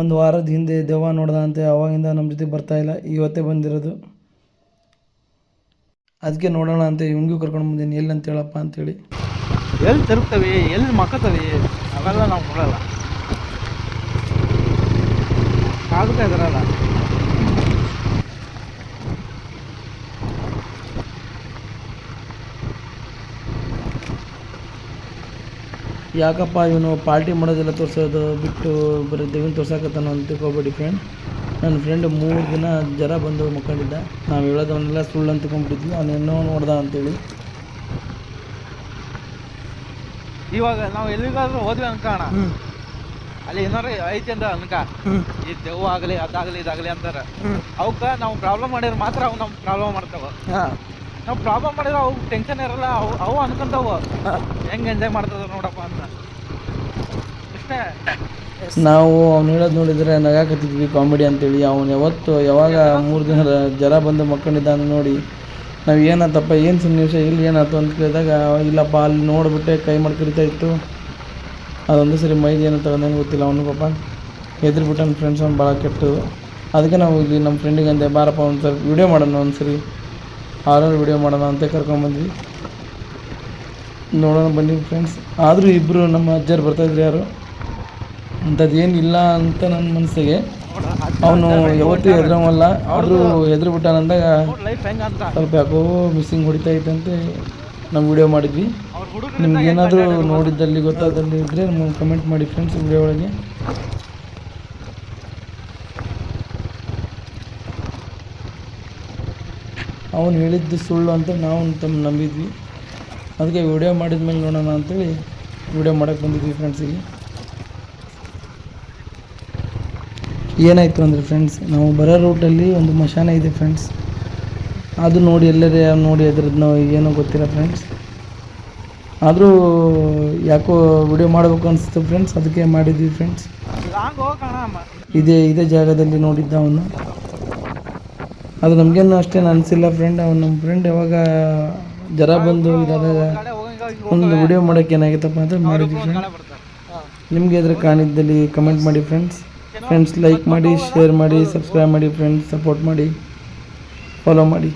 ಒಂದು ವಾರದ ಹಿಂದೆ ದೆವ್ವ ನೋಡ್ದಂತೆ, ಅವಾಗಿಂದ ನಮ್ಮ ಜೊತೆ ಬರ್ತಾಯಿಲ್ಲ, ಇವತ್ತೇ ಬಂದಿರೋದು. ಅದಕ್ಕೆ ನೋಡೋಣ ಅಂತ ಇವ್ನಿಗೂ ಕರ್ಕೊಂಡು ಬಂದೀನಿ, ಎಲ್ಲಿ ಅಂತ ಹೇಳಪ್ಪ ಅಂತೇಳಿ. ಎಲ್ಲಿ ತಿರುಗ್ತವೆ, ಎಲ್ಲಿ ಮಕ್ಕತವೆ, ಅವೆಲ್ಲ ನಾವು ನೋಡಲ್ಲ, ಆಗುತ್ತೆ ಇದರಲ್ಲ. ಯಾಕಪ್ಪ ಇವನು ಪಾರ್ಟಿ ಮಾಡೋದೆಲ್ಲ ತೋರಿಸೋದು ಬಿಟ್ಟು ಬರೀ ದೇವಿನ ತೋರ್ಸಾಕತ್ತಾನ ಅಂತ ತಿಳ್ಕೊಬೇಡಿ ಫ್ರೆಂಡ್. ನನ್ನ ಫ್ರೆಂಡ್ 3 ದಿನ ಜ್ವರ ಬಂದು ಮಕ್ಕೊಂಡಿದ್ದ. ನಾವು ಹೇಳೋದವನ್ನೆಲ್ಲ ಸುಳ್ಳು ಅಂತ ತಿಳ್ಕೊಂಡ್ಬಿಟ್ಟಿದ್ವಿ, ಅವನೇನೋ ನೋಡ್ದ ಅಂತೇಳಿ. ಇವಾಗ ನಾವು ಎಲ್ಲಿಗಾದ್ರೂ ಹೋದ್ವಿ ಅನ್ಕೋಣ, ಅಲ್ಲಿ ಏನಾರ ಐತಿ ಅಂತ ಅನ್ಕ, ಈ ದೆವ್ವ ಆಗಲಿ ಅದಾಗಲಿ ಇದಾಗಲಿ ಅಂತಾರ. ಅವಕ್ಕೆ ನಾವು ಪ್ರಾಬ್ಲಮ್ ಮಾಡಿದ್ರೆ ಮಾತ್ರ ಅವು ನಮ್ಗೆ ಪ್ರಾಬ್ಲಮ್ ಮಾಡ್ತಾವ. ನಾವು ಪ್ರಾಬ್ಲಮ್ ಮಾಡಿದ್ರೆ ಅವು ಟೆನ್ಷನ್ ಇರಲ್ಲ, ಅವು ಅನ್ಕೊಂತಾವ ಹೆಂಗೆ ಎಂಜಾಯ್ ಮಾಡ್ತದ ನೋಡಪ್ಪ ಅಂತ ಅಷ್ಟೇ. ನಾವು ಅವ್ನು ಹೇಳೋದು ನೋಡಿದರೆ ನಗಾಕತ್ತಿದ್ವಿ ಕಾಮಿಡಿ ಅಂತೇಳಿ. ಅವನು ಯಾವಾಗ 3 ದಿನ ಜ್ವರ ಬಂದು ಮಕ್ಕೊಂಡಿದ್ದಾನೆ ನೋಡಿ, ನಾವು ಏನಾತಪ್ಪ, ಏನು ಸನ್ನಿವೇಶ, ಇಲ್ಲಿ ಏನಾಯ್ತು ಅಂತ ಕೇಳಿದಾಗ, ಇಲ್ಲಪ್ಪ ಅಲ್ಲಿ ನೋಡಿಬಿಟ್ಟೆ ಕೈ ಮಾಡಿ ಕರಿತಾ ಇತ್ತು, ಅದೊಂದು ಸರಿ ಮೈದು ಏನೋ ತಗೊಂಡಂಗೆ ಗೊತ್ತಿಲ್ಲ. ಅವನು ಪಾಪ ಹೆದ್ರಿಬಿಟ್ಟು ನನ್ನ ಫ್ರೆಂಡ್ಸ್ ಅವ್ನು ಭಾಳ ಕೆಟ್ಟದು. ಅದಕ್ಕೆ ನಾವು ಇಲ್ಲಿ ನಮ್ಮ ಫ್ರೆಂಡಿಗೆ ಅಂದೆ, ಬಾರಪ್ಪ ಒಂದು ಸರಿ ವಿಡಿಯೋ ಮಾಡೋಣ, ಒಂದು ಸರಿ ಹಾರರ್ ವಿಡಿಯೋ ಮಾಡೋಣ ಅಂತ ಕರ್ಕೊಂಬಂದ್ವಿ. ನೋಡೋಣ ಬನ್ನಿ ಫ್ರೆಂಡ್ಸ್. ಆದರೂ ಇಬ್ಬರು ನಮ್ಮ ಅಜ್ಜರು ಬರ್ತಾಯಿದ್ರು, ಯಾರು ಅಂಥದ್ದು ಏನಿಲ್ಲ ಅಂತ ನನ್ನ ಮನಸ್ಸಿಗೆ. ಅವನು ಯಾವತ್ತೂ ಹೆದ್ರವಲ್ಲ, ಆದರೂ ಹೆದ್ರಿಬಿಟ್ಟಾನಂದಾಗ ಸ್ವಲ್ಪ ಯಾಕೋ ಮಿಸ್ಸಿಂಗ್ ಹೊಡಿತಾ ಇದ್ದಂತೆ ನಾವು ವಿಡಿಯೋ ಮಾಡಿದ್ವಿ. ನಿಮ್ಗೇನಾದರೂ ನೋಡಿದ್ದಲ್ಲಿ ಗೊತ್ತಾದಲ್ಲಿ ಇದ್ದರೆ ನಮಗೆ ಕಮೆಂಟ್ ಮಾಡಿ ಫ್ರೆಂಡ್ಸ್ ವಿಡಿಯೋ ಒಳಗೆ. ಅವನು ಹೇಳಿದ್ದು ಸುಳ್ಳು ಅಂತ ನಾವು ನಂಬಿದ್ವಿ. ಅದಕ್ಕೆ ವಿಡಿಯೋ ಮಾಡಿದ್ಮೇಲೆ ನೋಡೋಣ ಅಂತೇಳಿ ವಿಡಿಯೋ ಮಾಡೋಕ್ಕೆ ಬಂದಿದ್ವಿ ಫ್ರೆಂಡ್ಸಿಗೆ. ಏನಾಯಿತು ಅಂದರೆ ಫ್ರೆಂಡ್ಸ್, ನಾವು ಬರೋ ರೂಟಲ್ಲಿ ಒಂದು ಮಶಾನ ಇದೆ ಫ್ರೆಂಡ್ಸ್. ಅದು ನೋಡಿ ಎಲ್ಲರೇ ನೋಡಿ ಅದ್ರದ್ದು ನಾವು ಏನೋ ಗೊತ್ತಿಲ್ಲ ಫ್ರೆಂಡ್ಸ್. ಆದರೂ ಯಾಕೋ ವಿಡಿಯೋ ಮಾಡಬೇಕು ಅನಿಸ್ತು ಫ್ರೆಂಡ್ಸ್, ಅದಕ್ಕೆ ಮಾಡಿದ್ವಿ ಫ್ರೆಂಡ್ಸ್. ಇದೇ ಜಾಗದಲ್ಲಿ ನೋಡಿದ್ದ ಅವನು. ಅದು ನಮಗೇನು ಅಷ್ಟೇನು ಅನಿಸಿಲ್ಲ ಫ್ರೆಂಡ್. ನಮ್ಮ ಫ್ರೆಂಡ್ ಯಾವಾಗ ಜ್ವರ ಬಂದು ಇದಾದಾಗ ಒಂದು ವಿಡಿಯೋ ಮಾಡೋಕ್ಕೆ ಏನಾಗಿತ್ತಪ್ಪ ಅಂತ ಮಾಡಿದ್ವಿ ಫ್ರೆಂಡ್. ನಿಮಗೆ ಅದ್ರ ಕಾಣಿದ್ದಲ್ಲಿ ಕಮೆಂಟ್ ಮಾಡಿ ಫ್ರೆಂಡ್ಸ್. ಲೈಕ್ ಮಾಡಿ, ಶೇರ್ ಮಾಡಿ, ಸಬ್ಸ್ಕ್ರೈಬ್ ಮಾಡಿ ಫ್ರೆಂಡ್ಸ್, ಸಪೋರ್ಟ್ ಮಾಡಿ, ಫಾಲೋ ಮಾಡಿ.